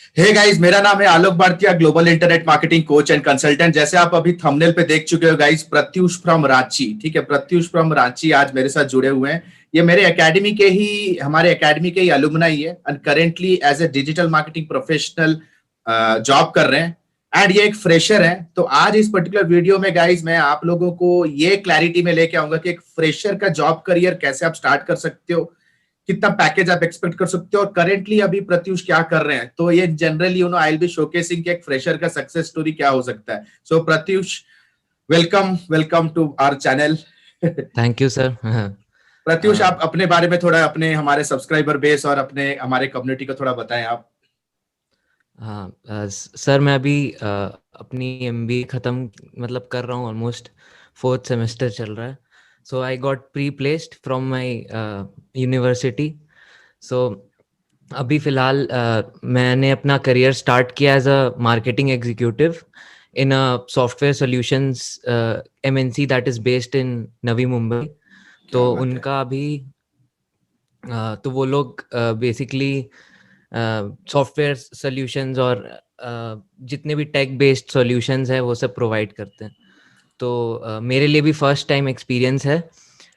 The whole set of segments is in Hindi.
हे गाइस, मेरा नाम है आलोक भारतीय, global internet marketing coach and consultant. जैसे आप अभी थंबनेल पे देख चुके हो गाइस, प्रत्युष फ्रॉम रांची। ठीक है, प्रत्युष फ्रॉम रांची आज मेरे साथ जुड़े हुए हैं। ये मेरे एकेडमी के ही हमारे एकेडमी के ही अलुमनाई है and currently as a digital marketing professional job कर रहे हैं एंड ये एक फ्रेशर है। तो आज इस पर्टिकुलर वीडियो में गाइस मैं आप लोगों को ये क्लैरिटी में लेके आऊंगा कि एक फ्रेशर का जॉब करियर कैसे आप स्टार्ट कर सकते हो, कितना पैकेज आप एक्सपेक्ट कर सकते हो और करेंटली अभी प्रत्युष क्या कर रहे हैं। तो ये generally I will be showcasing कि एक फ्रेशर का सक्सेस स्टोरी क्या हो सकता है। So Pratyush, welcome welcome to our channel. Thank you sir. Pratyush, आप अपने बारे में थोड़ा अपने हमारे सब्सक्राइबर बेस और अपने हमारे कम्युनिटी को थोड़ा बताएं आप। हाँ सर, मैं अभी अपनी एमबीए ख़त्म मतलब कर रहा हूँ, ऑलमोस्ट 4th सेमेस्टर चल रहा है। So I got pre placed from my university. So अभी फ़िलहाल मैंने अपना करियर स्टार्ट किया as a marketing executive in a software solutions MNC that is based in Navi Mumbai. तो उनका अभी तो वो लोग बेसिकली सॉफ्टवेयर सॉल्यूशंस और जितने भी टेक बेस्ड सॉल्यूशंस है वो सब प्रोवाइड करते हैं। तो मेरे लिए भी फर्स्ट टाइम एक्सपीरियंस है,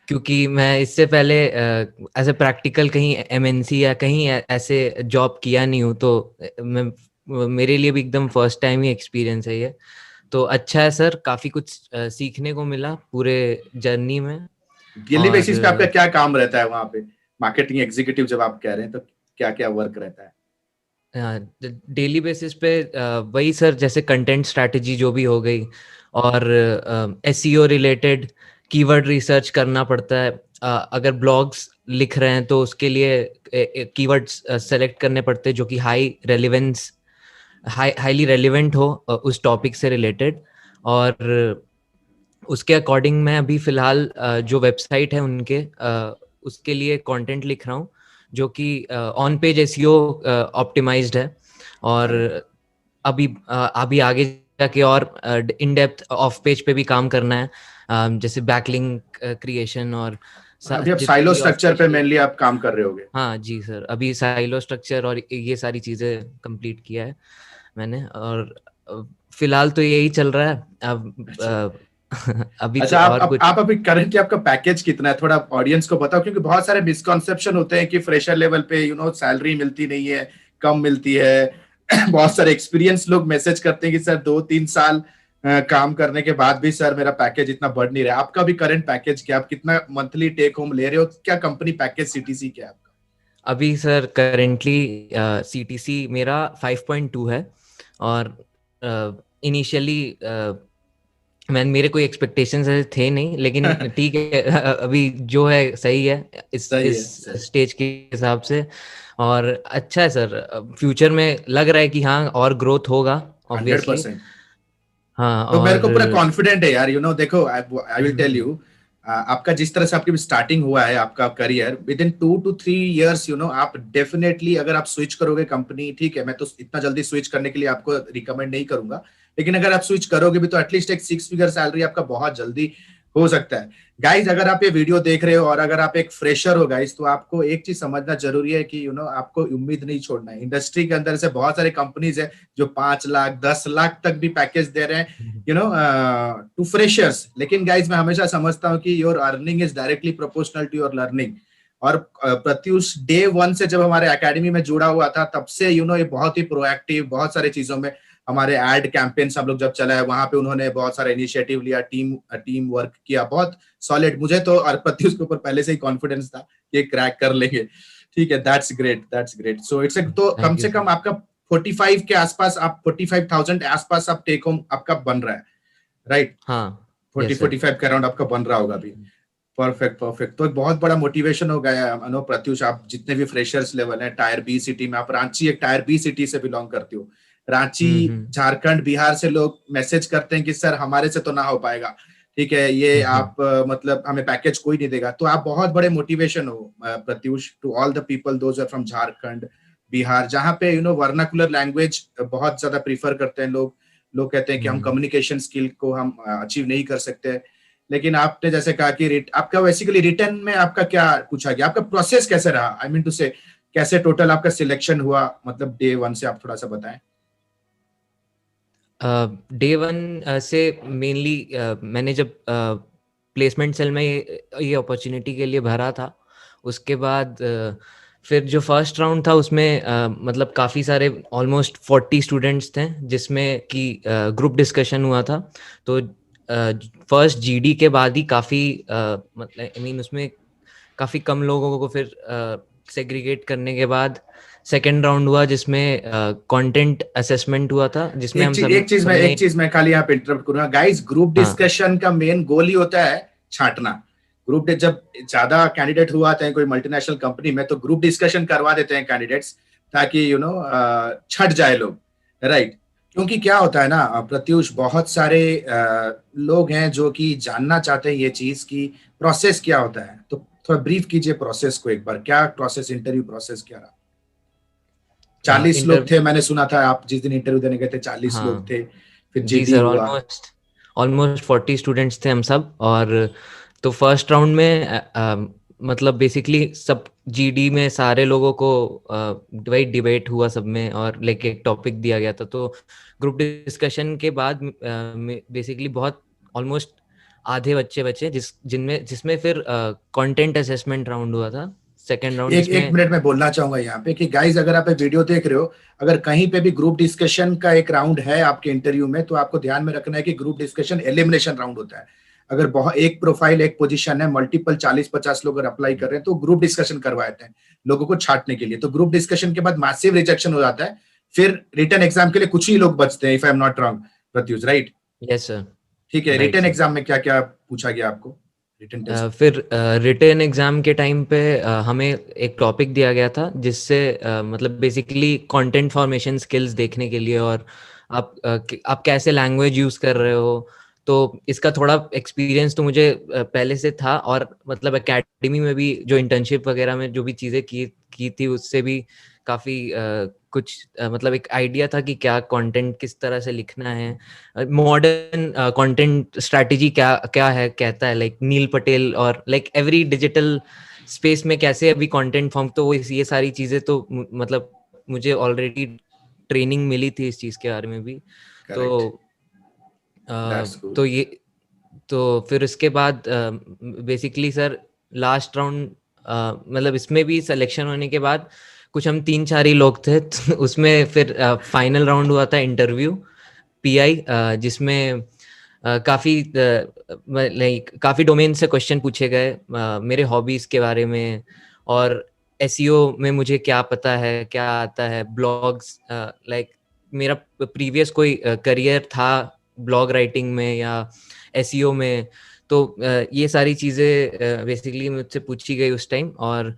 क्योंकि मैं इससे पहले एज ए प्रैक्टिकल कहीं एमएनसी या कहीं ऐसे जॉब किया नहीं हूँ। तो मैं मेरे लिए भी एकदम फर्स्ट टाइम ही एक्सपीरियंस है ये। तो अच्छा है सर, काफ़ी कुछ सीखने को मिला पूरे जर्नी में। डेली बेसिस पे आपका क्या काम रहता है वहां पे, मार्केटिंग एग्जीक्यूटिव जब आप कह रहे हैं तो क्या क्या वर्क रहता है? डेली बेसिस पे वही सर, जैसे कंटेंट स्ट्रैटेजी जो भी हो गई, और एसईओ रिलेटेड कीवर्ड रिसर्च करना पड़ता है। अगर ब्लॉग्स लिख रहे हैं तो उसके लिए कीवर्ड्स सेलेक्ट करने पड़ते हैं जो कि हाईली रेलिवेंट हो उस टॉपिक से रिलेटेड। और उसके अकॉर्डिंग मैं अभी फ़िलहाल जो वेबसाइट है उनके उसके लिए कंटेंट लिख रहा हूँ, जो कि ऑन पेज एसईओ ऑप्टिमाइज्ड है। और अभी आगे जाके और इन डेप्थ ऑफ पेज पे भी काम करना है, जैसे बैकलिंक क्रिएशन और अभी आप साइलो स्ट्रक्चर पे मेनली आप काम कर रहे होगे। हाँ जी सर, अभी साइलो स्ट्रक्चर और ये सारी चीज़ें कंप्लीट किया है मैंने। और फिलहाल तो यही चल रहा है अब। अभी अच्छा, तो और कुछ आप अभी करंटली आपका पैकेज कितना है, थोड़ा ऑडियंस को बताओ, क्योंकि बहुत सारे मिसकॉन्सेप्शन होते हैं कि फ्रेशर लेवल पे सैलरी मिलती नहीं है, कम मिलती है। बहुत सारे एक्सपीरियंस लोग मैसेज करते हैं कि सर 2-3 साल काम करने के बाद भी सर मेरा पैकेज इतना बढ़ नहीं रहा। आपका भी करंट पैकेज क्या, आप कितना मंथली टेक होम ले रहे हो, क्या कंपनी पैकेज सीटीसी क्या है आपका? अभी सर करेंटली सीटीसी मेरा 5.2 है। और इनिशियली मेरे कोई एक्सपेक्टेशंस थे नहीं, लेकिन ठीक है, अभी जो है सही है इस स्टेज के हिसाब से। और अच्छा है सर, फ्यूचर में लग रहा है कि हाँ और ग्रोथ होगा ऑब्वियसली। 100%। हाँ, तो मेरे और को पूरा कॉन्फिडेंट है यार। देखो, आई विल टेल यू, आपका जिस तरह से आपकी स्टार्टिंग हुआ है आपका career, with in 2 to 3 years आप डेफिनेटली अगर आप स्विच करोगे कंपनी, ठीक है, मैं तो इतना जल्दी स्विच करने के लिए आपको रिकमेंड नहीं करूंगा, लेकिन अगर आप स्विच करोगे भी तो एटलीस्ट एक 6 फिगर सैलरी आपका बहुत जल्दी हो सकता है। गाइज, अगर आप ये वीडियो देख रहे हो और अगर आप एक फ्रेशर हो गाइज, तो आपको एक चीज समझना जरूरी है कि आपको उम्मीद नहीं छोड़ना है। इंडस्ट्री के अंदर से बहुत सारे कंपनीज है जो 5 लाख 10 लाख तक भी पैकेज दे रहे हैं टू फ्रेशर्स। लेकिन गाइज, मैं हमेशा समझता हूँ कि your earning is directly proportional to your learning. और प्रत्युष डे 1 से जब हमारे एकेडमी में जुड़ा हुआ था, तब से ये बहुत ही प्रोएक्टिव, बहुत सारी चीजों में हमारे एड कैंपेन्स हम लोग जब चलाए वहां पे उन्होंने बहुत सारा इनिशिएटिव लिया, टीम वर्क किया, बहुत सॉलिड। मुझे तो और प्रत्युष के ऊपर पहले से ही कॉन्फिडेंस था कि क्रैक कर लेंगे। ठीक है, that's great, that's great. So it's तो कम से कम आपका 45 के आसपास, आप 45,000 आसपास आप टेक होम आपका बन रहा है, राइट? हाँ, 40-45 के अराउंड आपका बन रहा होगा अभी। Perfect perfect. तो एक बहुत बड़ा मोटिवेशन हो गया है प्रत्युष। आप जितने भी फ्रेशर्स लेवल है टायर बी सिटी में, आप रांची एक टायर बी सिटी से बिलोंग करते हो। रांची, झारखंड, बिहार से लोग मैसेज करते हैं कि सर हमारे से तो ना हो पाएगा, ठीक है, ये आप मतलब हमें पैकेज कोई नहीं देगा। तो आप बहुत बड़े मोटिवेशन हो Pratyush, to all the people those are from Jharkhand, Bihar, जहाँ पे वर्नाकुलर लैंग्वेज बहुत ज्यादा प्रीफर करते हैं लोग। लोग कहते हैं कि हम कम्युनिकेशन स्किल को हम अचीव नहीं कर सकते। लेकिन आपने जैसे कहा कि आपका बेसिकली रिटर्न में आपका क्या पूछा गया, आपका प्रोसेस कैसे रहा? आई मीन टू से कैसे टोटल आपका सिलेक्शन हुआ, मतलब डे 1 से आप थोड़ा सा बताएं। डे 1 से मेनली मैंने जब प्लेसमेंट सेल में ये अपॉर्चुनिटी के लिए भरा था, उसके बाद फिर जो फर्स्ट राउंड था उसमें मतलब काफ़ी सारे ऑलमोस्ट 40 स्टूडेंट्स थे, जिसमें कि ग्रुप डिस्कशन हुआ था। तो फर्स्ट जीडी के बाद ही काफ़ी मतलब आई मीन उसमें काफ़ी कम लोगों को फिर सेग्रीगेट करने के बाद सेकेंड राउंड हुआ, जिसमें कंटेंट असेसमेंट हुआ था, जिसमें हम सब एक चीज मैं खाली यहाँ पे इंटरप्ट करूंगा गाइस। ग्रुप डिस्कशन का मेन गोल ही होता है छांटना। ग्रुप जब ज्यादा कैंडिडेट हुआ आते हैं कोई मल्टीनेशनल कंपनी में, तो ग्रुप डिस्कशन करवा देते हैं कैंडिडेट्स, ताकि छट जाए लोग, राइट। क्योंकि क्या होता है ना प्रत्युष, बहुत सारे लोग हैं जो कि जानना चाहते हैं ये चीज की प्रोसेस क्या होता है। तो थोड़ा ब्रीफ कीजिए प्रोसेस को एक बार, क्या प्रोसेस, इंटरव्यू प्रोसेस क्या रहा। 40 लोग थे मैंने सुना था, आप जिस दिन इंटरव्यू देने गए थे 40 लोग थे, फिर जी जीडी सर, हुआ। ऑलमोस्ट 40 स्टूडेंट्स थे हम सब। और तो फर्स्ट राउंड में मतलब बेसिकली सब जीडी में सारे लोगों को वही डिबेट हुआ सब में, और लेके एक टॉपिक दिया गया था। तो ग्रुप डिस्कशन के बाद बेसिकली बहुत ऑलमोस्ट आधे बच्चे बचे जिसमें फिर कंटेंट असेसमेंट राउंड हुआ था, सेकेंड राउंड। एक मिनट में बोलना चाहूंगा यहाँ पे कि गाइज, अगर आप वीडियो देख रहे हो, अगर कहीं पे भी ग्रुप डिस्कशन का एक राउंड है आपके इंटरव्यू में, तो आपको ध्यान में रखना है कि ग्रुप डिस्कशन एलिमिनेशन राउंड होता है। अगर बहुत एक प्रोफाइल एक पोजीशन है, मल्टीपल 40-50 लोग अगर अप्लाई कर रहे हैं, तो ग्रुप डिस्कशन करवाते हैं लोगों को छांटने के लिए। तो ग्रुप डिस्कशन के बाद मैसिव रिजेक्शन हो जाता है, फिर रिटर्न एग्जाम के लिए कुछ ही लोग बचते हैं, if I am not wrong Pratyush, right? Yes sir. ठीक है, रिटर्न एग्जाम में क्या क्या पूछा गया आपको रिटर्न टेस्ट? फिर रिटर्न एग्जाम के टाइम पे हमें एक टॉपिक दिया गया था, जिससे मतलब बेसिकली कंटेंट फॉर्मेशन स्किल्स देखने के लिए, और आप कैसे लैंग्वेज यूज कर रहे हो। तो इसका थोड़ा एक्सपीरियंस तो मुझे पहले से था, और मतलब एकेडमी में भी जो इंटर्नशिप वगैरह में जो भी चीज़ें की थी, उससे भी काफ़ी कुछ मतलब एक आइडिया था कि क्या कंटेंट किस तरह से लिखना है। मॉडर्न कंटेंट स्ट्रैटेजी क्या क्या है कहता है, लाइक नील पटेल, और लाइक एवरी डिजिटल स्पेस में कैसे अभी कंटेंट फॉर्म। तो ये सारी चीज़ें तो मतलब मुझे ऑलरेडी ट्रेनिंग मिली थी इस चीज़ के बारे में भी। तो ये तो फिर इसके बाद बेसिकली सर लास्ट राउंड मतलब इसमें भी सिलेक्शन होने के बाद कुछ हम 3-4 ही लोग थे, तो उसमें फिर फाइनल राउंड हुआ था इंटरव्यू पीआई, जिसमें काफ़ी डोमेन से क्वेश्चन पूछे गए मेरे हॉबीज़ के बारे में, और एसईओ में मुझे क्या पता है, क्या आता है, ब्लॉग्स, लाइक मेरा प्रीवियस कोई करियर था ब्लॉग राइटिंग में या एसईओ में। तो ये सारी चीज़ें बेसिकली मुझसे पूछी गई उस टाइम, और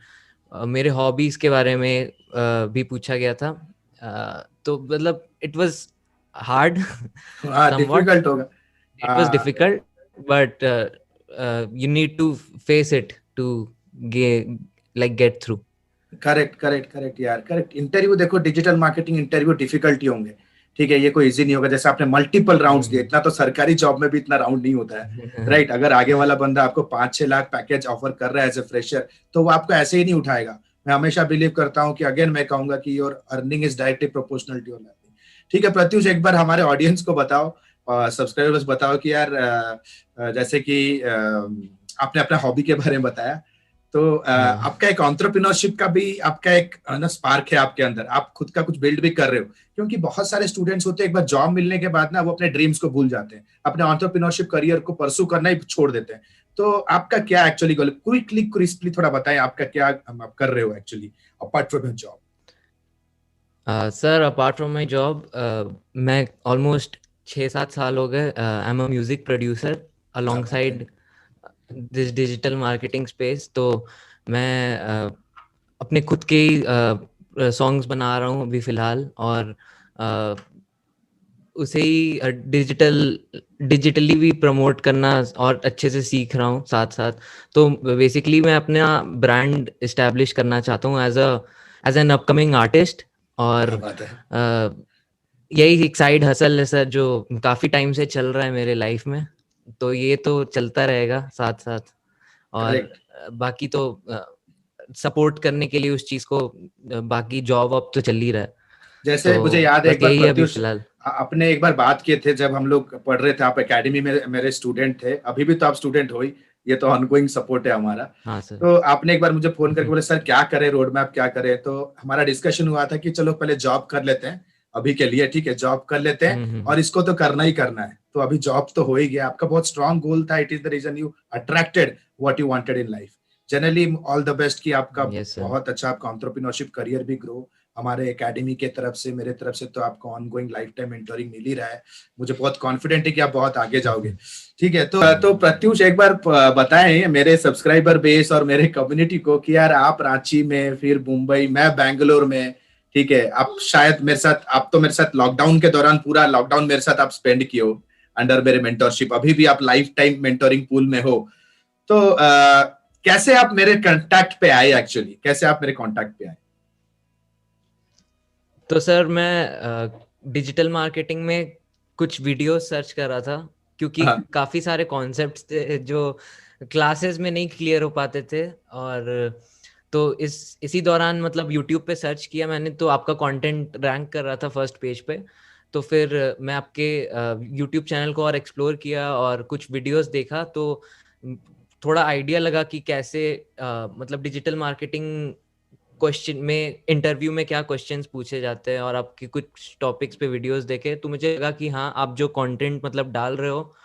मेरे हॉबीज के बारे में भी पूछा गया था। तो मतलब इट वाज हार्ड, डिफिकल्ट होगा, it was difficult, but you need to face it to get through. Correct यार, करेक्ट। इंटरव्यू देखो, डिजिटल मार्केटिंग इंटरव्यू डिफिकल्ट ही होंगे, ठीक है, ये कोई इजी नहीं होगा। जैसे आपने मल्टीपल राउंड्स दिए, इतना तो सरकारी जॉब में भी इतना राउंड नहीं होता है, राइट? अगर आगे वाला बंदा आपको 5-6 लाख पैकेज ऑफर कर रहा है एज ए फ्रेशर, तो वो आपको ऐसे ही नहीं उठाएगा। मैं हमेशा बिलीव करता हूँ कि अगेन मैं कहूंगा कि your earning is directly proportional to your learning. ठीक है प्रत्युष, एक बार हमारे ऑडियंस को बताओ, सब्सक्राइबर्स बताओ कि यार जैसे कि आपने अपना हॉबी के बारे में बताया, तो आपका एक एंटरप्रेन्योरशिप का भी आपका एक ना स्पार्क है आपके अंदर, आप खुद का कुछ बिल्ड भी कर रहे हो। क्योंकि बहुत सारे स्टूडेंट्स होते हैं एक बार जॉब मिलने के बाद ना वो अपने ड्रीम्स को भूल जाते हैं, अपने एंटरप्रेन्योरशिप करियर को परसू करना ही छोड़ देते हैं। तो आपका क्या एक्चुअली गोल, क्विकली क्रिस्पली थोड़ा बताएं, आपका क्या आप कर रहे हो actually apart from your job? Sir apart from my job मैं ऑलमोस्ट 6-7 साल हो गए I am a music producer alongside this digital marketing space. तो मैं अपने खुद के ही सॉन्ग्स बना रहा हूँ अभी फिलहाल, और उसे ही डिजिटली भी प्रमोट करना और अच्छे से सीख रहा हूँ साथ साथ। तो बेसिकली मैं अपना ब्रांड इस्टेब्लिश करना चाहता हूँ एज एन अपकमिंग आर्टिस्ट, और यही एक साइड हसल है सर जो काफ़ी टाइम से चल रहा है मेरे लाइफ में। तो ये तो चलता रहेगा साथ साथ, और बाकी तो सपोर्ट करने के लिए उस चीज को, बाकी जॉब अब तो चल ही रहा है। जैसे तो मुझे याद है बस एक बार यही है अभी प्रत्युष, फिलहाल। अपने एक बार बात किए थे जब हम लोग पढ़ रहे थे, आप एकेडमी में मेरे स्टूडेंट थे, अभी भी तो आप स्टूडेंट हो ही, ये तो ऑनगोइंग सपोर्ट है हमारा। हाँ सर। तो आपने एक बार मुझे फोन करके बोले सर क्या करें, रोड मैप क्या करें, तो हमारा डिस्कशन हुआ था कि चलो पहले जॉब कर लेते हैं अभी के लिए, ठीक है जॉब कर लेते हैं और इसको तो करना ही करना है। तो अभी जॉब तो हो ही गया, आपका बहुत स्ट्रांग गोल था, it is the reason you attracted what you wanted in life. Generally all the best कि आपका यस सर। बहुत अच्छा आपका एंटरप्रेन्योरशिप करियर भी ग्रो, हमारे एकेडमी के तरफ से, मेरे तरफ से तो आपको ऑनगोइंग लाइफ टाइम मेंटोरिंग मिल ही रहा है। मुझे बहुत कॉन्फिडेंट है कि आप बहुत आगे जाओगे। ठीक है, तो प्रत्युष एक बार बताएं मेरे सब्सक्राइबर बेस और मेरे कम्युनिटी को कि यार आप रांची में, फिर मुंबई, मैं बैंगलोर में, ठीक है, आप शायद मेरे साथ, आप तो मेरे साथ लॉकडाउन के दौरान पूरा लॉकडाउन मेरे साथ आप स्पेंड किए हो अंडर मेरे मेंटोरशिप, अभी भी आप लाइफ टाइम मेंटोरिंग पूल में हो। तो कैसे आप मेरे कांटेक्ट पे आए, एक्चुअली कैसे आप मेरे कांटेक्ट पे आए? तो सर मैं डिजिटल मार्केटिंग में कुछ वीडियो सर्च कर रहा था, क्योंकि हाँ, काफ़ी सारे कॉन्सेप्ट्स थे जो क्लासेस में नहीं क्लियर हो पाते थे। और तो इसी दौरान मतलब यूट्यूब पे सर्च किया मैंने, तो आपका कंटेंट रैंक कर रहा था फर्स्ट पेज पे। तो फिर मैं आपके यूट्यूब चैनल को और एक्सप्लोर किया और कुछ वीडियोस देखा, तो थोड़ा आइडिया लगा कि कैसे मतलब डिजिटल मार्केटिंग क्वेश्चन में, इंटरव्यू में क्या क्वेश्चंस पूछे जाते हैं, और आपके कुछ टॉपिक्स पे वीडियोस देखे तो मुझे लगा कि हाँ, आप जो कंटेंट मतलब डाल रहे हो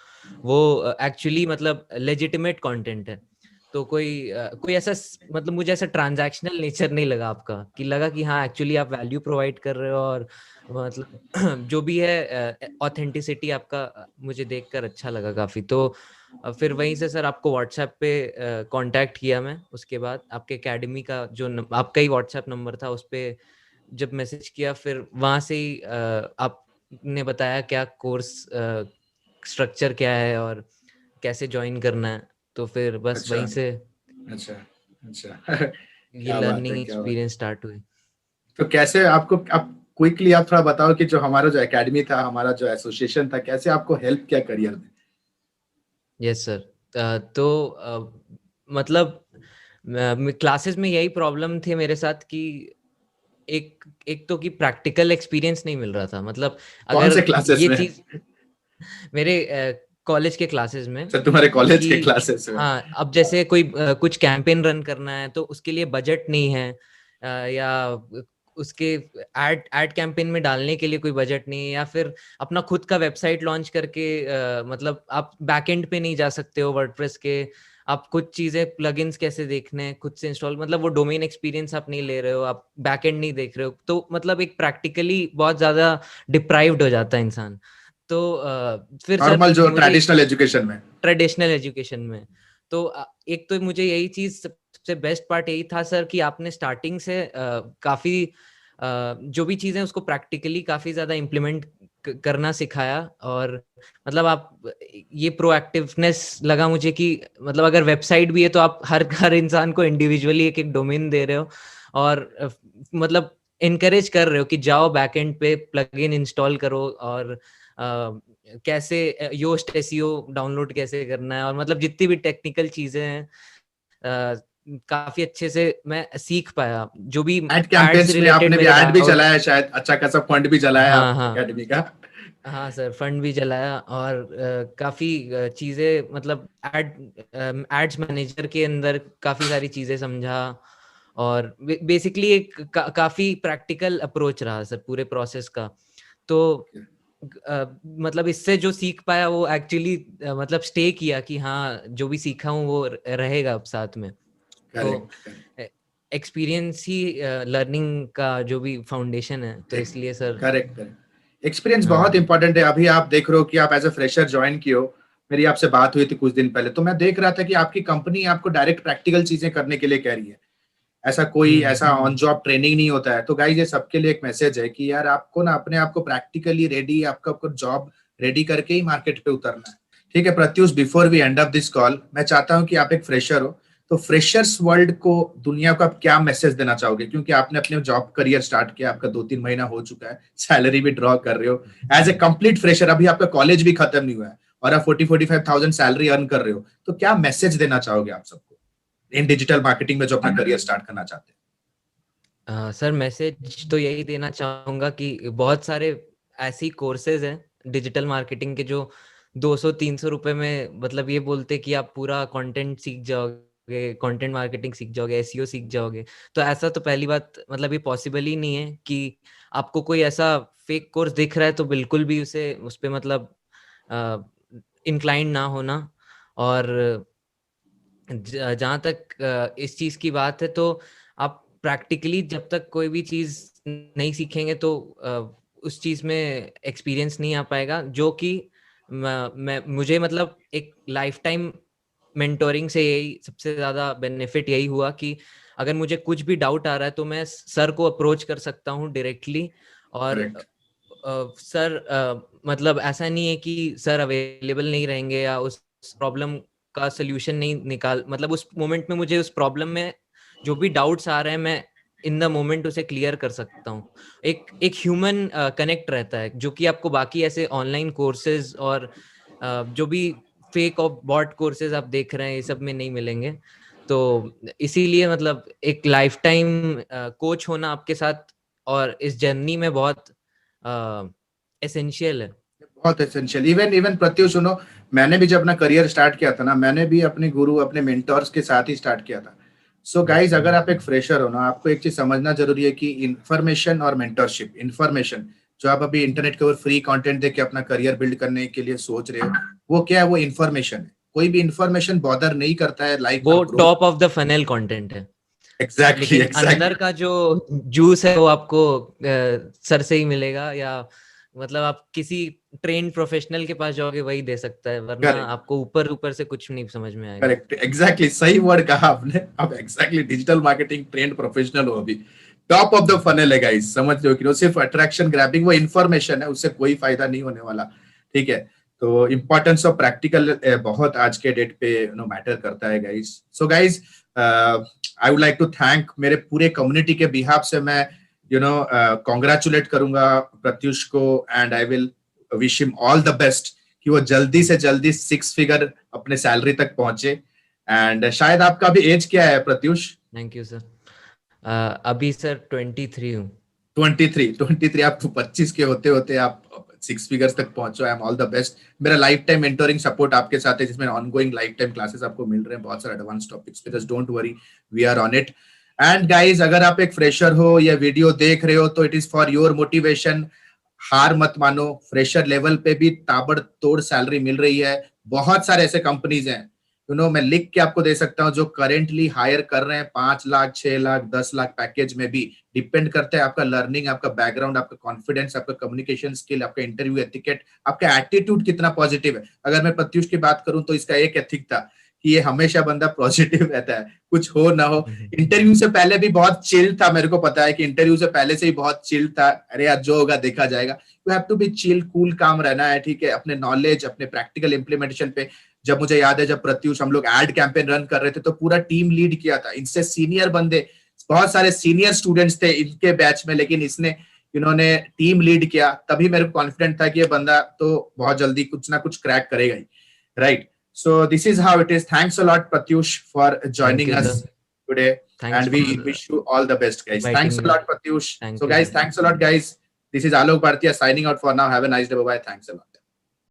वो एक्चुअली मतलब लेजिटिमेट कंटेंट है। तो कोई ऐसा मतलब मुझे ऐसा ट्रांजैक्शनल नेचर नहीं लगा आपका, कि लगा कि हाँ एक्चुअली आप वैल्यू प्रोवाइड कर रहे हो, और मतलब जो भी है ऑथेंटिसिटी आपका मुझे देखकर अच्छा लगा काफी। तो फिर वहीं से सर आपको व्हाट्सएप पे कांटेक्ट किया मैं। उसके बाद आपके एकेडमी का जो आपका ही व्हाट्सएप नंबर था, उस पे जब मैसेज किया, फिर वहां से ही आपने बताया क्या कोर्स स्ट्रक्चर क्या है और कैसे ज्वाइन करना है। तो फिर बस अच्छा वहीं से अच्छा अच्छा। ये क्या बात है, लर्निंग क्या बात। एक्सपीरियंस स्टार्ट हुई। तो कैसे आपको, आप क्विकली आप थोड़ा बताओ कि जो हमारा जो एकेडमी था, हमारा जो एसोसिएशन था, कैसे आपको हेल्प किया करियर में? Yes sir. तो मतलब क्लासेस में यही प्रॉब्लम थी मेरे साथ कि एक एक तो कि प्रैक्टिकल एक्सपीरियंस नहीं मिल रहा था। मतलब कौन अगर से क्लासेस ये में? चीज मेरे कॉलेज के क्लासेस में, सर तुम्हारे कॉलेज के कि क्लासेस में? हाँ, अब जैसे कोई कुछ कैंपेन रन करना है तो उसके लिए बजट नहीं है, या उसके एड कैंपेन में डालने के लिए कोई बजट नहीं है, या फिर अपना खुद का वेबसाइट लॉन्च करके मतलब आप बैकएंड पे नहीं जा सकते हो वर्डप्रेस के, आप कुछ चीजें प्लगइन्स कैसे देखने हैं खुद से इंस्टॉल, मतलब वो डोमेन एक्सपीरियंस आप नहीं ले रहे हो, आप बैकएंड नहीं देख रहे हो, तो मतलब एक प्रैक्टिकली बहुत ज्यादा डिप्राइव्ड हो जाता है इंसान। तो फिर सर नॉर्मल जो मुझे ट्रेडिशनल एजुकेशन में? ट्रेडिशनल एजुकेशन में, तो एक तो मुझे यही चीज सबसे बेस्ट पार्ट यही था सर कि आपने स्टार्टिंग से काफी जो भी चीजें उसको प्रैक्टिकली काफी ज्यादा इम्प्लीमेंट करना सिखाया। और मतलब आप ये प्रोएक्टिवनेस लगा मुझे कि मतलब अगर वेबसाइट भी है तो आप हर हर इंसान को इंडिविजुअली एक एक डोमेन दे रहे हो, और मतलब इनकरेज कर रहे हो कि जाओ बैकएंड पे प्लगइन इंस्टॉल करो, और कैसे योस्ट एसईओ डाउनलोड कैसे करना है, और मतलब जितनी भी टेक्निकल चीजें हैं काफी अच्छे से मैं सीख पाया, जो भी एड एड्स कैंपेन्स में रिलेटेड आपने भी मेरे एड भी डाउट। चलाया शायद, अच्छा खासा फंड भी चलाया हाँ आप हाँ एकेडमी का? हाँ सर, फंड भी चलाया, और काफी चीजें मतलब एड्स मैनेजर के अंदर काफी सारी चीजें समझा, और बेसिकली एक काफी प्रैक्टिकल अप्रोच रहा सर पूरे प्रोसेस का। तो मतलब इससे जो सीख पाया वो एक्चुअली मतलब स्टे किया कि हाँ जो भी सीखा हूँ वो रहेगा अब साथ में। तो करेक्ट। एक्सपीरियंस ही लर्निंग का जो भी फाउंडेशन है, तो इसलिए सर। करेक्ट करेक्ट, एक्सपीरियंस बहुत हाँ। इंपॉर्टेंट है। अभी आप देख रहे हो कि आप एज अ फ्रेशर ज्वाइन किए हो, मेरी आपसे बात हुई थी कुछ दिन पहले, तो मैं देख रहा था कि आपकी कंपनी आपको डायरेक्ट प्रैक्टिकल चीजें करने के लिए कह रही है, ऐसा कोई ऐसा ऑन जॉब ट्रेनिंग नहीं होता है। तो गाइस ये सबके लिए एक मैसेज है कि यार आपको ना अपने आप को प्रैक्टिकली रेडी, आपको जॉब रेडी करके ही मार्केट पे उतरना है। ठीक है प्रत्युष, before we end up this call, मैं चाहता हूं कि आप एक फ्रेशर हो, तो फ्रेशर्स वर्ल्ड को, दुनिया को आप क्या मैसेज देना चाहोगे? क्योंकि आपने अपने जॉब करियर स्टार्ट किया, आपका 2-3 महीना हो चुका है, सैलरी भी ड्रॉ कर रहे हो एज ए कंप्लीट फ्रेशर, अभी आपका कॉलेज भी खत्म नहीं हुआ है और आप 40-45 थाउजेंड सैलरी अर्न कर रहे हो, तो क्या मैसेज देना चाहोगे आप सबको? इन डिजिटल मार्केटिंग में जो अपना करियर स्टार्ट करना चाहते हैं? सर मैसेज तो यही देना चाहूंगा कि बहुत सारे ऐसी कोर्सेज हैं डिजिटल मार्केटिंग के जो 200-300 रुपए में मतलब ये बोलते कि आप पूरा कंटेंट सीख जाओगे, कंटेंट मार्केटिंग सीख जाओगे, एसईओ सीख जाओगे। तो ऐसा तो पहली बात मतलब ये पॉसिबल ही नहीं है कि आपको कोई ऐसा फेक कोर्स दिख रहा है तो बिल्कुल भी उसे उस पे मतलब इंक्लाइंड ना होना। और जहाँ तक इस चीज की बात है तो आप प्रैक्टिकली जब तक कोई भी चीज नहीं सीखेंगे तो उस चीज में एक्सपीरियंस नहीं आ पाएगा, जो कि मैं मुझे मतलब एक लाइफ टाइम मेंटोरिंग से यही सबसे ज्यादा बेनिफिट यही हुआ कि अगर मुझे कुछ भी डाउट आ रहा है तो मैं सर को अप्रोच कर सकता हूँ डायरेक्टली। और करेक्ट। सर मतलब ऐसा नहीं है कि सर अवेलेबल नहीं रहेंगे या उस प्रॉब्लम का सोल्यूशन नहीं निकाल मतलब उस मोमेंट में मुझे उस प्रॉब्लम में जो भी डाउट्स आ रहे हैं मैं इन द मोमेंट उसे क्लियर कर सकता हूँ। एक ह्यूमन कनेक्ट रहता है जो कि आपको बाकी ऐसे ऑनलाइन कोर्सेज और जो भी फेक और बॉट कोर्सेज आप देख रहे हैं ये सब में नहीं मिलेंगे। तो इसीलिए मतलब एक लाइफ टाइम कोच होना आपके साथ और इस जर्नी में बहुत एसेंशियल है। बहुत एसेंशियल। इवन इवन प्रत्युष सुनो, मैंने भी जब अपना करियर स्टार्ट किया था ना, मैंने भी अपने गुरु अपने मेंटर्स के साथ ही स्टार्ट किया था। सो गाइज, अगर आप एक फ्रेशर हो ना, आपको एक चीज समझना जरूरी है कि इन्फॉर्मेशन और मेंटरशिप, इन्फॉर्मेशन जो आप अभी इंटरनेट के ऊपर फ्री कंटेंट देख के अपना करियर बिल्ड करने के लिए सोच रहे हो, वो क्या है? वो इन्फॉर्मेशन है। कोई भी इन्फॉर्मेशन बॉदर नहीं करता है लाइफ वो और growth. Top of the funnel content है। एग्जैक्टली लेकिन अंदर एग्जैक्टली। का जो जूस है वो आपको सर से ही मिलेगा, या मतलब आप किसी ट्रेन प्रोफेशनल के पास जाओगे वही दे सकता है, वरना करेक्ट आपको ऊपर ऊपर से कुछ नहीं समझ में आएगा। करेक्ट एग्जैक्टली, सही वर्ड कहा आपने। अब exactly digital marketing trend professional हो अभी, टॉप ऑफ द फनल है गाइस, समझ लो कि वो सिर्फ अट्रैक्शन ग्रैबिंग, वो इन्फॉर्मेशन है, उससे कोई फायदा नहीं होने वाला। ठीक है, तो इंपॉर्टेंस ऑफ प्रैक्टिकल बहुत आज के डेट पे नो मैटर करता है guys. So guys, I would like to thank, मेरे पूरे कम्युनिटी के बिहाफ से मैं कॉन्ग्रेचुलेट करूंगा प्रत्युष को, and I will wish him all the best कि वो जल्दी से जल्दी 6 फिगर अपने सैलरी तक पहुंचे। एंड शायद आपका भी एज क्या है प्रत्युष? Thank you sir. अभी सर 23 हूँ। 23 आप 25 के होते होते आप 6 फिगर्स तक पहुंचो। I am all the best. मेरा लाइफ टाइम मेंटोरिंग सपोर्ट आपके साथ है, जिसमें ऑनगोइंग लाइफ टाइम क्लासेस आपको मिल रहे हैं बहुत सारे एडवांस टॉपिक्स पे। Just don't worry, we are on it. And guys, अगर आप एक फ्रेशर हो या वीडियो देख रहे हो तो it is for your motivation. हार मत मानो, फ्रेशर लेवल पे भी ताबड़तोड़ सैलरी मिल रही है। बहुत सारे ऐसे कंपनीज हैं, मैं लिख के आपको दे सकता हूं, जो करेंटली हायर कर रहे हैं 5 लाख, 6 लाख, 10 लाख पैकेज में भी। डिपेंड करता है आपका लर्निंग, आपका बैकग्राउंड, आपका कॉन्फिडेंस, आपका कम्युनिकेशन स्किल, आपका इंटरव्यू एथिकेट, आपका एटीट्यूड कितना पॉजिटिव है। अगर मैं प्रत्युष की बात करूं तो इसका एक एथिक था कि ये हमेशा बंदा पॉजिटिव रहता है, कुछ हो ना हो। इंटरव्यू से पहले भी बहुत चिल था, मेरे को पता है कि इंटरव्यू से पहले से ही बहुत चिल था। अरे यार, जो होगा देखा जाएगा। You have to be chill, cool, calm रहना है। ठीक है, अपने नॉलेज, अपने प्रैक्टिकल इंप्लीमेंटेशन पे। जब मुझे याद है, जब प्रत्युष हम लोग एड कैंपेन रन कर रहे थे तो पूरा टीम लीड किया था। इनसे सीनियर बंदे, बहुत सारे सीनियर स्टूडेंट्स थे इनके बैच में, लेकिन इन्होंने टीम लीड किया। तभी मेरे को कॉन्फिडेंट था कि ये बंदा तो बहुत जल्दी कुछ ना कुछ क्रैक करेगा ही। Right, so this is how it is. Thanks a lot Pratyush for Thank joining you, us sir. today, Thanks and we for wish you all the best guys. inviting Thanks a me. lot Pratyush. Thank So you, guys, sir. thanks a lot guys. This is Alok Bhartia signing out for now. Have a nice day. Bye bye. Thanks a lot.